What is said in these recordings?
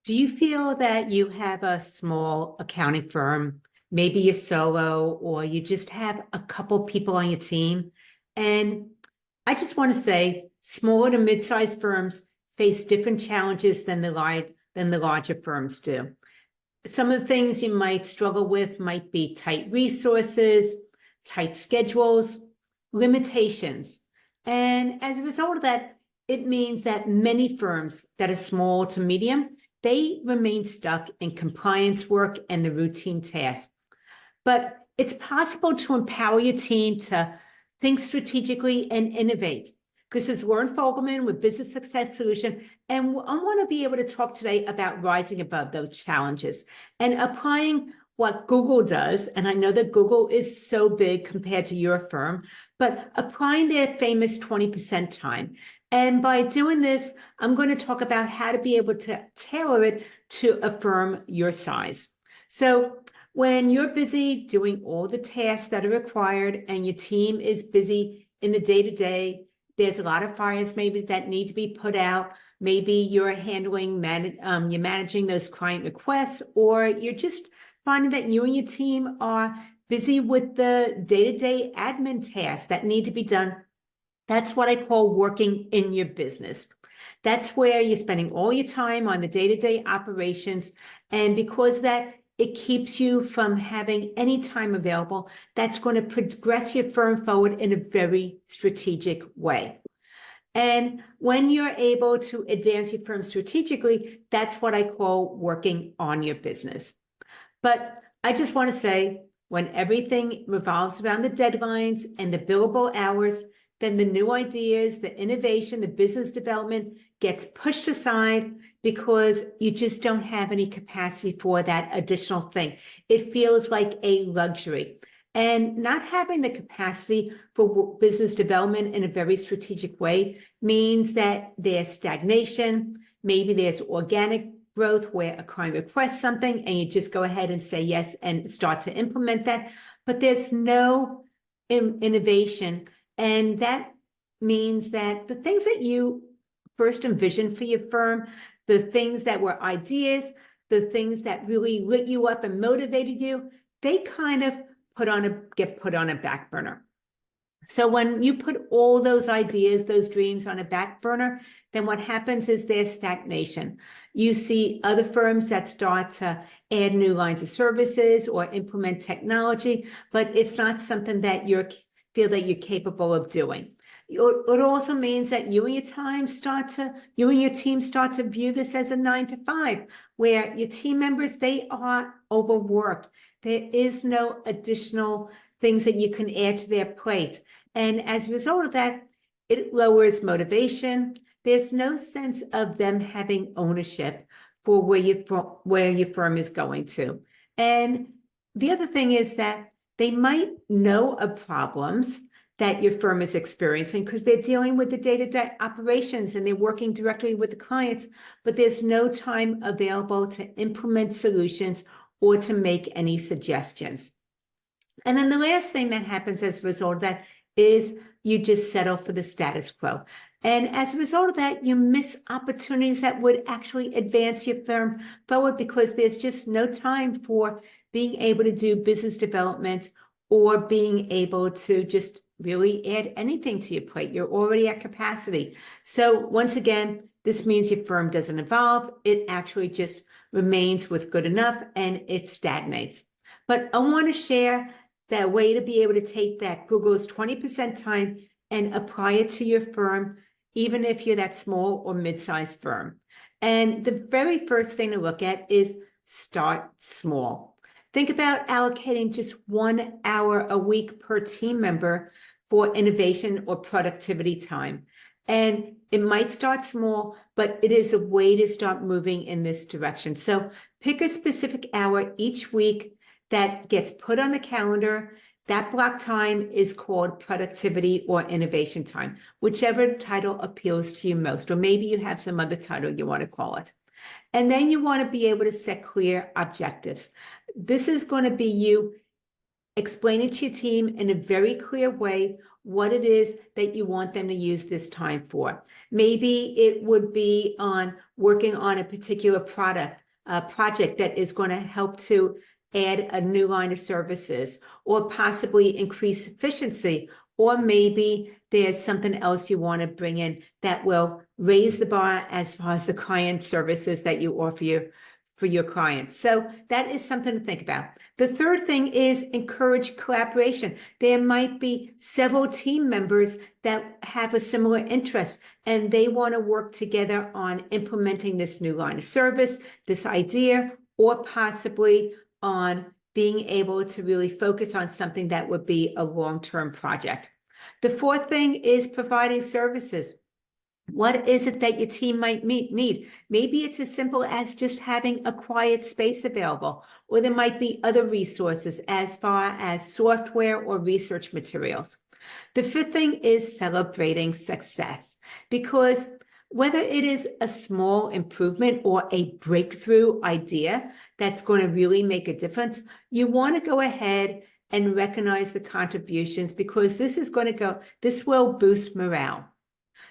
Do you feel that you have a small accounting firm, maybe you're solo, or you just have a couple people on your team? And I just want to say, smaller to mid-sized firms face different challenges than the larger firms do. Some of the things you might struggle with might be tight resources, tight schedules, limitations. And as a result of that, it means that many firms that are small to medium, they remain stuck in compliance work and the routine tasks. But it's possible to empower your team to think strategically and innovate. This is Lauren Fogelman with Business Success Solution, and I want to be able to talk today about rising above those challenges and applying what Google does. And I know that Google is so big compared to your firm, but applying their famous 20% time. And by doing this, I'm going to talk about how to be able to tailor it to a firm your size. So when you're busy doing all the tasks that are required and your team is busy in the day-to-day, there's a lot of fires maybe that need to be put out. Maybe you're handling, you're managing those client requests, or you're just finding that you and your team are busy with the day-to-day admin tasks that need to be done. That's what I call working in your business. That's where you're spending all your time on the day-to-day operations. And because that it keeps you from having any time available, that's going to progress your firm forward in a very strategic way. And when you're able to advance your firm strategically, that's what I call working on your business. But I just want to say, when everything revolves around the deadlines and the billable hours, then the new ideas, the innovation, the business development gets pushed aside because you just don't have any capacity for that additional thing. It feels like a luxury. And not having the capacity for business development in a very strategic way means that there's stagnation. Maybe there's organic growth where a client requests something and you just go ahead and say yes and start to implement that. But there's no innovation. And that means that the things that you first envisioned for your firm, the things that were ideas, the things that really lit you up and motivated you, they kind of get put on a back burner. So when you put all those ideas, those dreams on a back burner, then what happens is there's stagnation. You see other firms that start to add new lines of services or implement technology, but it's not something that you feel that you're capable of doing. It also means that you and your team start to view this as a 9-to-5, where your team members, they are overworked. There is no additional things that you can add to their plate. And as a result of that, it lowers motivation. There's no sense of them having ownership for where your firm is going to. And the other thing is that they might know of problems that your firm is experiencing because they're dealing with the day-to-day operations and they're working directly with the clients, but there's no time available to implement solutions or to make any suggestions. And then the last thing that happens as a result of that is you just settle for the status quo. And as a result of that, you miss opportunities that would actually advance your firm forward because there's just no time for being able to do business development or being able to just really add anything to your plate. You're already at capacity. So once again, this means your firm doesn't evolve. It actually just remains with good enough and it stagnates. But I want to share that way to be able to take that Google's 20% time and apply it to your firm, even if you're that small or mid-sized firm. And the very first thing to look at is start small. Think about allocating just 1 hour a week per team member for innovation or productivity time. And it might start small, but it is a way to start moving in this direction. So pick a specific hour each week that gets put on the calendar. That block time is called productivity or innovation time, whichever title appeals to you most, or maybe you have some other title you want to call it. And then you want to be able to set clear objectives. This is going to be you explaining to your team in a very clear way what it is that you want them to use this time for. Maybe it would be on working on a particular project that is going to help to add a new line of services or possibly increase efficiency. Or maybe there's something else you want to bring in that will raise the bar as far as the client services that you offer for your clients. So that is something to think about. The third thing is encourage collaboration. There might be several team members that have a similar interest and they want to work together on implementing this new line of service, this idea, or possibly on being able to really focus on something that would be a long-term project. The fourth thing is providing services. What is it that your team might need? Maybe it's as simple as just having a quiet space available, or there might be other resources as far as software or research materials. The fifth thing is celebrating success, because whether it is a small improvement or a breakthrough idea that's going to really make a difference, you want to go ahead and recognize the contributions, because this will boost morale.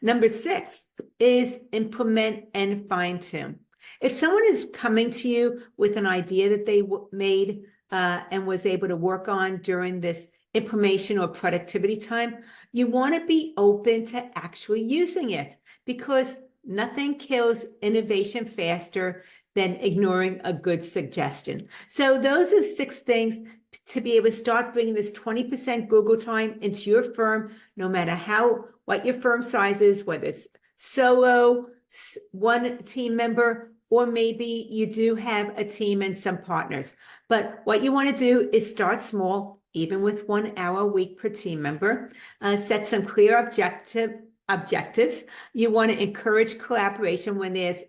Number 6 is implement and fine tune. If someone is coming to you with an idea that they made and was able to work on during this implementation or productivity time, you want to be open to actually using it, because nothing kills innovation faster than ignoring a good suggestion. So those are 6 things to be able to start bringing this 20% Google time into your firm, no matter what your firm size is, whether it's solo, one team member, or maybe you do have a team and some partners. But what you want to do is start small, even with 1 hour a week per team member. Set some clear objectives. You want to encourage collaboration when there's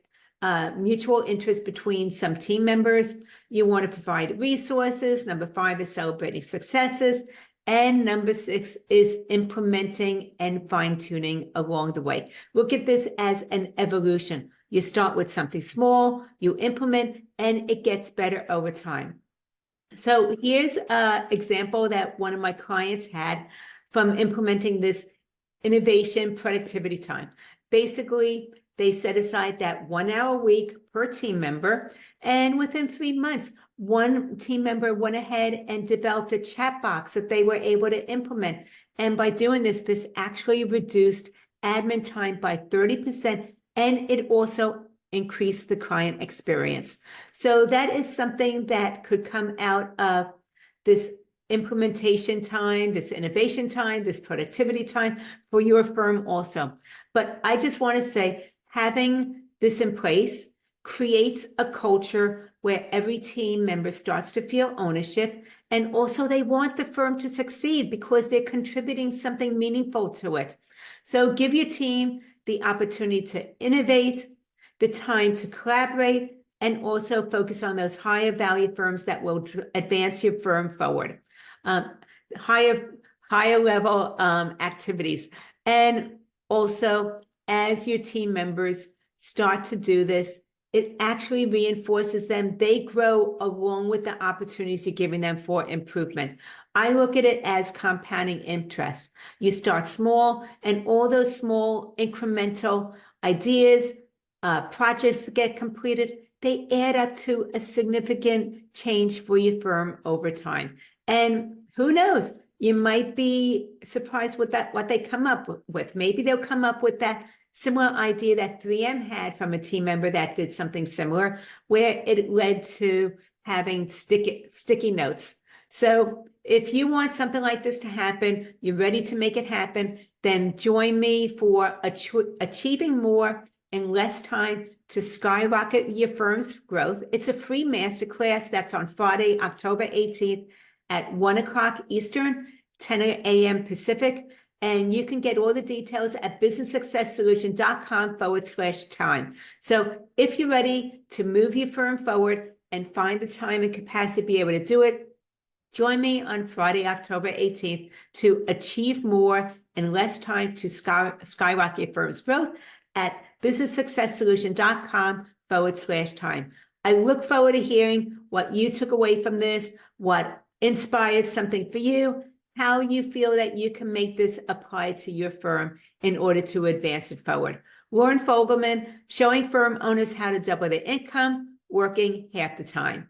mutual interest between some team members. You want to provide resources. Number 5 is celebrating successes. And number 6 is implementing and fine-tuning along the way. Look at this as an evolution. You start with something small, you implement, and it gets better over time. So here's an example that one of my clients had from implementing this innovation productivity time. Basically, they set aside that 1 hour a week per team member, and within 3 months, one team member went ahead and developed a chat box that they were able to implement. And by doing this, this actually reduced admin time by 30%, and it also increased the client experience. So that is something that could come out of this implementation time, this innovation time, this productivity time for your firm also. But I just want to say, having this in place creates a culture where every team member starts to feel ownership, and also they want the firm to succeed because they're contributing something meaningful to it. So give your team the opportunity to innovate, the time to collaborate, and also focus on those higher value firms that will advance your firm forward. Higher level activities. And also, as your team members start to do this, it actually reinforces them. They grow along with the opportunities you're giving them for improvement. I look at it as compounding interest. You start small, and all those small incremental ideas, projects that get completed, they add up to a significant change for your firm over time. And who knows, you might be surprised with what they come up with. Maybe they'll come up with that similar idea that 3M had from a team member that did something similar, where it led to having sticky notes. So if you want something like this to happen, you're ready to make it happen, then join me for achieving more in less time to skyrocket your firm's growth. It's a free masterclass that's on Friday, October 18th at 1 o'clock Eastern, 10 a.m. Pacific. And you can get all the details at businesssuccesssolution.com/time. So if you're ready to move your firm forward and find the time and capacity to be able to do it, join me on Friday, October 18th to achieve more in less time to skyrocket your firm's growth at businesssuccesssolution.com/time. I look forward to hearing what you took away from this, what inspired something for you. how you feel that you can make this apply to your firm in order to advance it forward. Lauren Fogelman, showing firm owners how to double their income, working half the time.